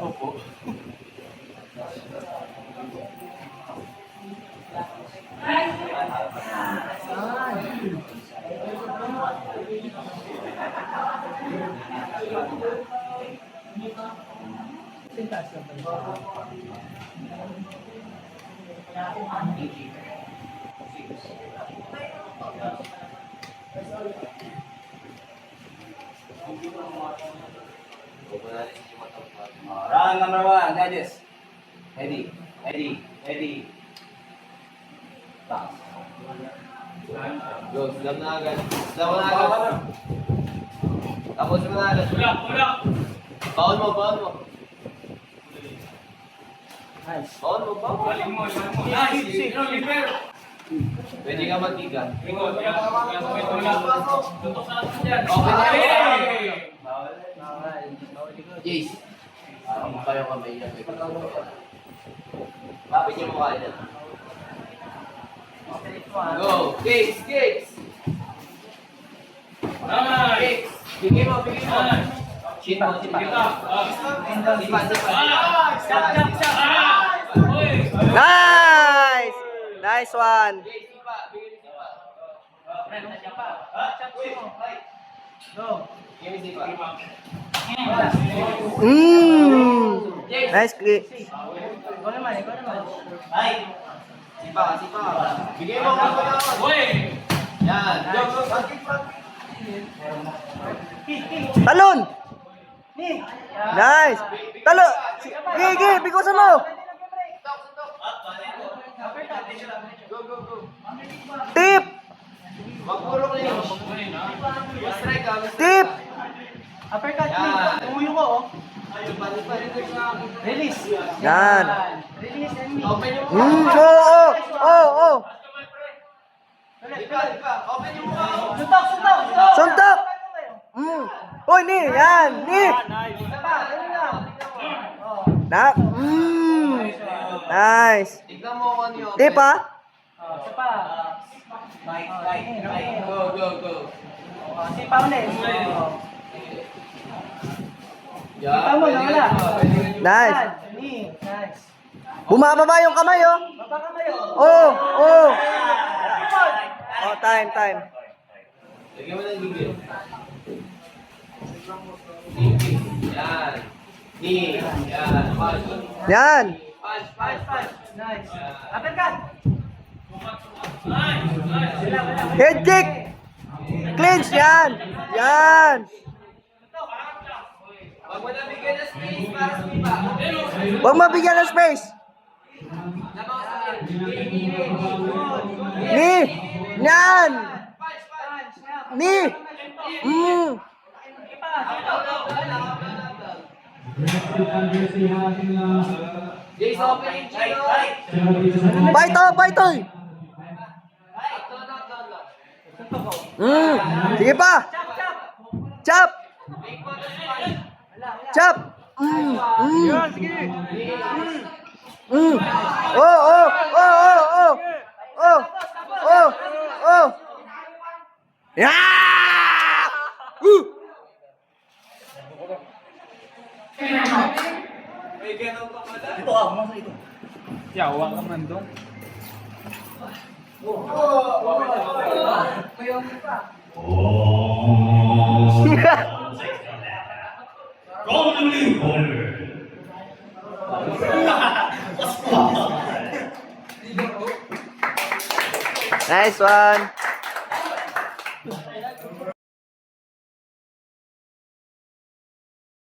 Opo. Round number 1, judges. Ready, ready, ready. Box. Go, slam na agad. Slam mo na agad. Tapos mo na agad. Baon mo, baon mo. Baon mo, baon mo. Pwede ka magtiga. Jace. Kung kayo kamay yan, may pagkakas. Lapit niyo mukha niya. Go! Cakes! Cakes! Cakes! Bigay mo, bigay mo! Chin mo, sipa. Sipa, sipa. Nice! Nice one. Jace, sipa. Bigay mo sipa. Go. Bigay mo sipa. Nice click. Ikaw naman, ikaw naman. Ay! Sipa, sipa. Bigay mo ka pa naman. Yan. Go, go, go. Talon! Ni! Nice! Talo! Gigi, bigusan mo! Go, go, go. Tip! Magpurong range. Strike ka, Tip! Uppercut, Yan. Ni! Tumuyo ko, oh. Release. Yan. Release and me. Open yung Oo, oo, oo. Ipa, ipa. Open yung mukha mo. Suntok, suntok! Suntok! Uy, ni! Yan! Ni! Isa pa, ganun lang. Oh. Na! Nice! Tignan mo kung ano yung Tip ha? Oh, isa pa. Right, right, right. Go, go, go. Oh, sipa ulit. Oh. Yeah, Sipa mo, nawala. Nice! Yan, Ni, nice. Bumababa yung kamay oh! Baba ka kayo. Oh! Oh! Record. Oh, time, time. Lagyan mo ng gigil. Yan. Knee. Yan. Punch. Yan! Punch, punch, Punch, punch. punch. Nice. Uppercut. Wala, wala. Head kick! Clinch! Yan! Yan! Huwag mo na bigyan ng space para sa iba. Huwag mabigyan ng space! Ni! Yan! Punch, punch. Ni! Sipa, Jace, open yung chin, oh. Baito! Baito! Sige pa! Chop! Chop! Oh! Oh! Oh! Oh! Oh! Oh! Oh! Oh! Yeah! Ito ah, masa ito. yawa ka man dong. Golden Ball. Nice one!